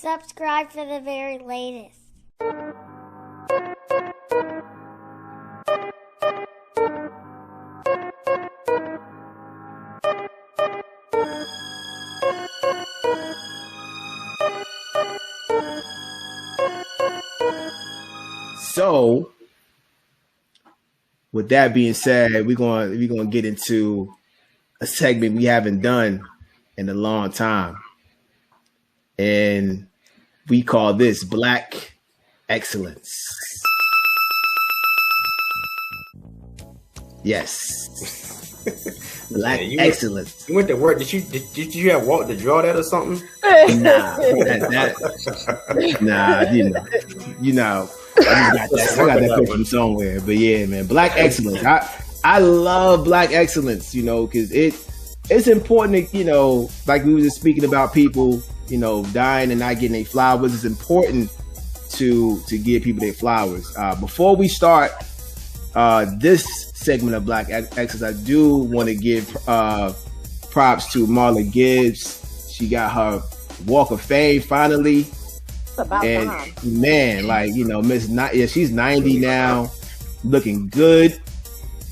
Subscribe for the very latest. So, with that being said, we're gonna get into a segment we haven't done in a long time, and we call this Black Excellence. Yes, Black Excellence. You went to work. Did you have Walt to draw that or something? Nah, you know. I got that picture from somewhere, but yeah, man, Black Excellence. I love Black Excellence, because it's important to, like we were just speaking about people, dying and not getting their flowers. It's important to give people their flowers. Before we start this segment of Black Excellence, I do want to give props to Marla Gibbs. She got her Walk of Fame finally. And time. Man, she's 90 now, looking good.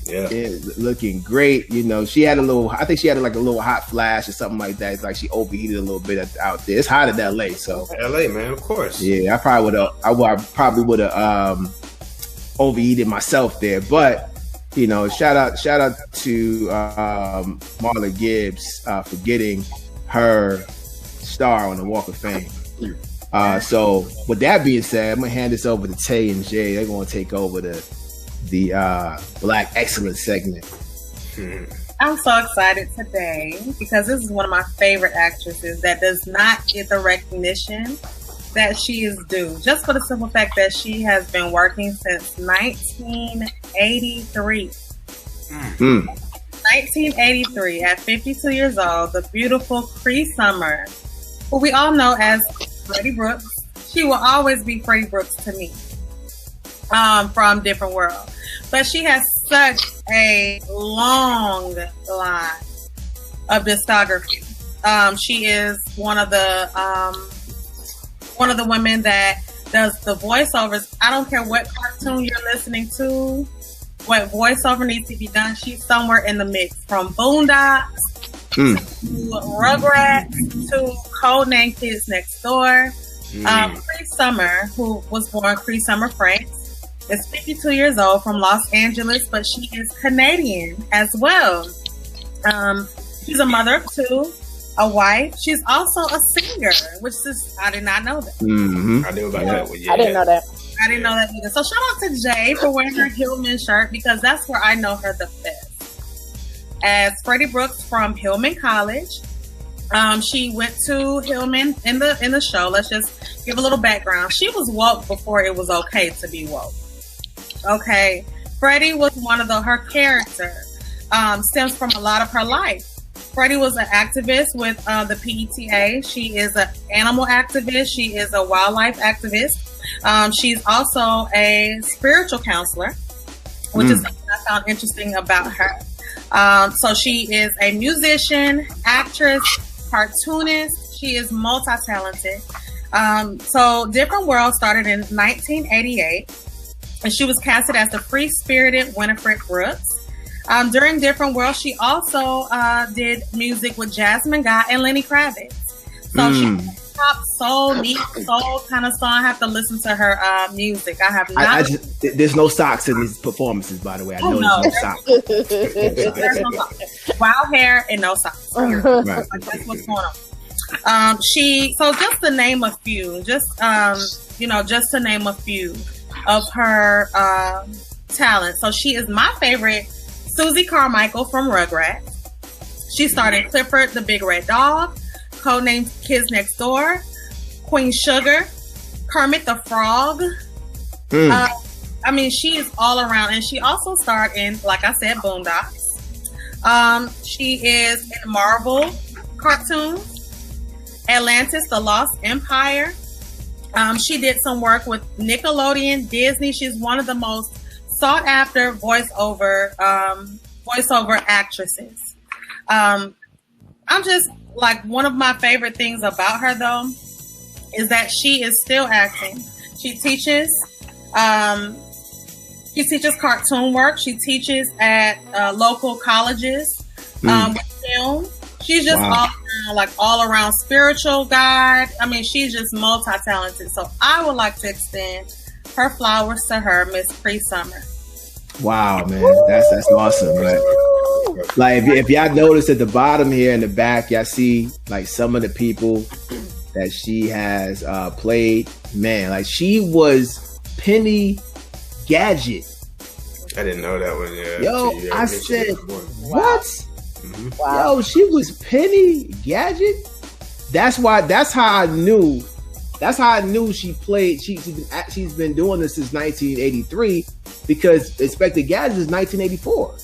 Yeah, looking great. She had I think she had like a little hot flash or something like that. It's like she overheated a little bit out there. It's hot in LA, so LA, man, of course. Yeah, I probably would have overheated myself there. But shout out to Marla Gibbs for getting her star on the Walk of Fame. So with that being said, I'm gonna hand this over to Tay and Jay. They're gonna take over the Black Excellence segment. I'm so excited today because this is one of my favorite actresses that does not get the recognition that she is due, just for the simple fact that she has been working since 1983. 1983, at 52 years old, the beautiful Cree Summer, who we all know as Freddie Brooks. She will always be Freddie Brooks to me, from Different World. But she has such a long line of discography. She is one of the women that does the voiceovers. I don't care what cartoon you're listening to, what voiceover needs to be done. She's somewhere in the mix, from Boondocks to Rugrats to Codename Kids Next Door. Cree Summer, who was born Cree Summer Franks, is 52 years old, from Los Angeles, but she is Canadian as well. She's a mother of two, a wife. She's also a singer, which is, I did not know that. Mm-hmm. I knew about that one. Yeah. I didn't know that. I didn't know that either. So shout out to Jay for wearing her Hillman shirt, because that's where I know her the best. As Freddie Brooks from Hillman College. She went to Hillman in the show. Let's just give a little background. She was woke before it was okay to be woke. Okay. Freddie was one of her character, stems from a lot of her life. Freddie was an activist with the PETA. She is an animal activist. She is a wildlife activist. She's also a spiritual counselor, which is something I found interesting about her. So she is a musician, actress, cartoonist. She is multi-talented. So Different World started in 1988, and she was casted as the free-spirited Winifred Brooks. During Different World, she also did music with Jasmine Guy and Lenny Kravitz. So she pop soul, neat soul kind of song. I have to listen to her music. I have not. There's no socks in these performances, by the way. I know no. There's no socks. There's no socks. Wild hair and no socks. Right. That's what's going on. So just to name a few, just to name a few of her talents. So she is my favorite, Susie Carmichael from Rugrats. She starred in Clifford the Big Red Dog, Codename Kids Next Door, Queen Sugar, Kermit the Frog. She is all around, and she also starred in, like I said, Boondocks. She is in Marvel cartoons, Atlantis, The Lost Empire. She did some work with Nickelodeon, Disney. She's one of the most sought after voiceover actresses. I'm just like, one of my favorite things about her though is that she is still acting. She teaches cartoon work. She teaches at local colleges with film. She's just all around spiritual guide. I mean, she's just multi-talented. So I would like to extend her flowers to her, Miss Cree Summer. Wow, man, that's awesome, right? Like if y'all notice at the bottom here in the back, y'all see like some of the people that she has played. Man, like she was Penny Gadget. I didn't know that one. Yeah. Yo, I said, what? Mm-hmm. Wow. Yo, she was Penny Gadget. That's how I knew. That's how I knew she played. She's been doing this since 1983 because Inspector Gadget is 1984.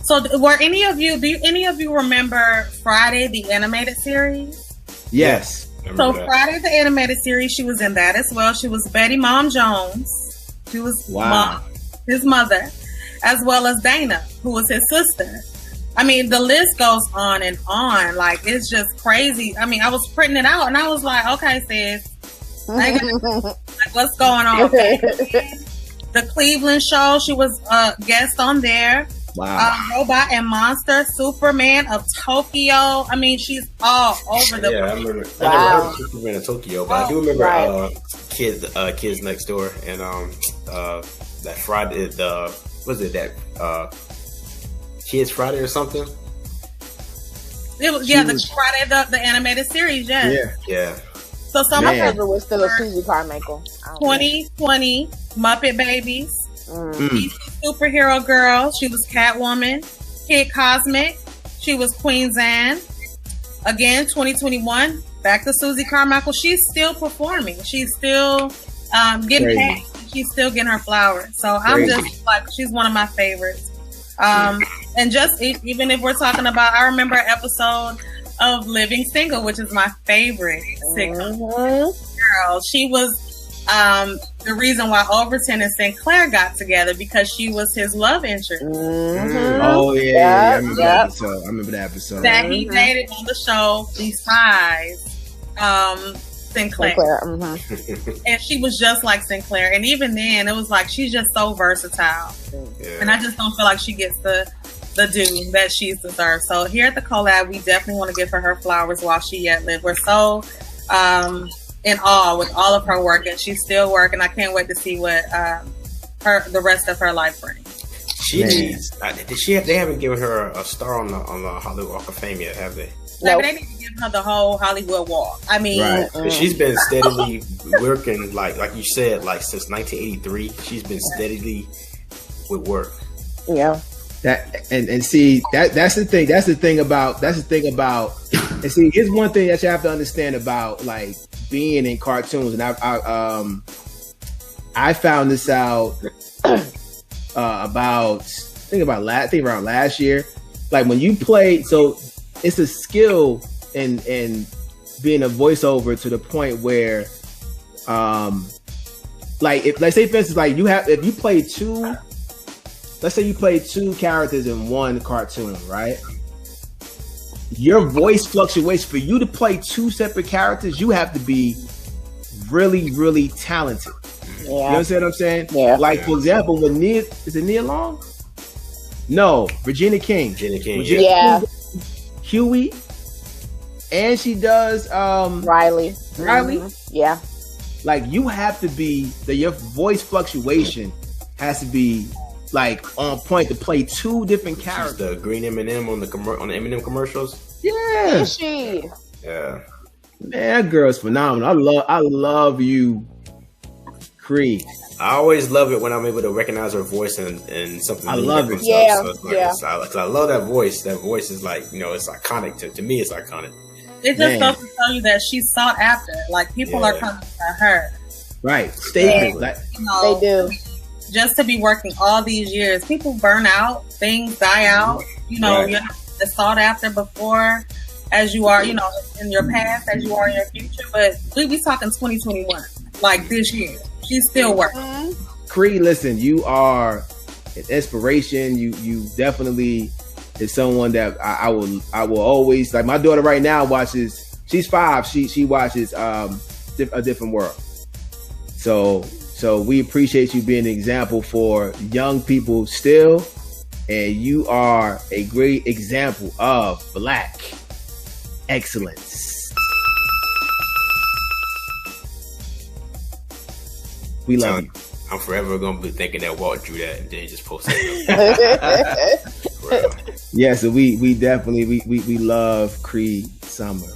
So, were any of you? Do any of you remember Friday the animated series? Yes. So Friday the animated series, she was in that as well. She was Betty Mom Jones. She was his mother, as well as Dana, who was his sister. I mean, the list goes on and on. Like, it's just crazy. I mean, I was printing it out and I was like, okay, sis, like, what's going on? The Cleveland show, she was a guest on there. Wow. Robot and Monster, Superman of Tokyo. I mean, she's all over the place. I remember. I never heard of Superman of Tokyo, but I do remember Kids Next Door and that Friday. Kids Friday or something? It was the Friday the animated series. Yeah. So some of her was still a Susie Carmichael. 2020 Muppet Babies. Superhero Girl. She was Catwoman. Kid Cosmic. She was Queen Zan. Again, 2021. Back to Susie Carmichael. She's still performing. She's still getting paid. She's still getting her flowers. So I'm just like, she's one of my favorites. And just even if we're talking about, I remember an episode of Living Single, which is my favorite sitcom. Girl, she was the reason why Overton and Sinclair got together because she was his love interest. Oh yeah, I remember that episode. I remember that episode. That he dated on the show besides Sinclair. And she was just like Sinclair. And even then, it was like she's just so versatile. And I just don't feel like she gets the due that she's deserved. So here at the collab, we definitely want to give her flowers while she yet lived. We're so in awe with all of her work, and she's still working. I can't wait to see what the rest of her life brings. She needs. They haven't given her a star on the Hollywood Walk of Fame yet, have they? No, but they need to give her the whole Hollywood Walk. I mean, she's been steadily working, like you said, like since 1983. She's been steadily with work. Yeah. That and see that's the thing. That's the thing about. And see, here's one thing that you have to understand about like being in cartoons. And I found this out about around last year. Like when you play, so it's a skill in being a voiceover to the point where, like if let's say for instance, like if you play two. Let's say you play two characters in one cartoon, right? Your voice fluctuates. For you to play two separate characters, you have to be really, really talented. Yeah. You understand what I'm saying? Yeah. Like, for example, when is it Nia Long? No, Regina King. Yeah. Huey. And she does Riley. Mm-hmm. Yeah. Like, you have to be, your voice fluctuation has to be like on point to play two different characters. The green M&M on the M&M commercials. Yeah, is she? Yeah, man, that girl's phenomenal. I love you, Cree. I always love it when I'm able to recognize her voice and something. I love it. Yeah, so it's like, cause I love that voice. That voice is like, it's iconic to me. It's iconic. It just goes to tell you that she's sought after. Like people are coming to her. Right, statement. Like they do. Just to be working all these years, people burn out, things die out. You're not as sought after before as you are, in your past, as you are in your future. But we be talking 2021, like this year. She's still working. Cree, listen, you are an inspiration. You definitely is someone that I will always like. My daughter right now watches. she's 5. She watches A Different World. So we appreciate you being an example for young people still, and you are a great example of Black excellence. We love you. I'm forever gonna be thinking that Walt drew that and then just post it. Yeah, so we definitely we love Cree Summer.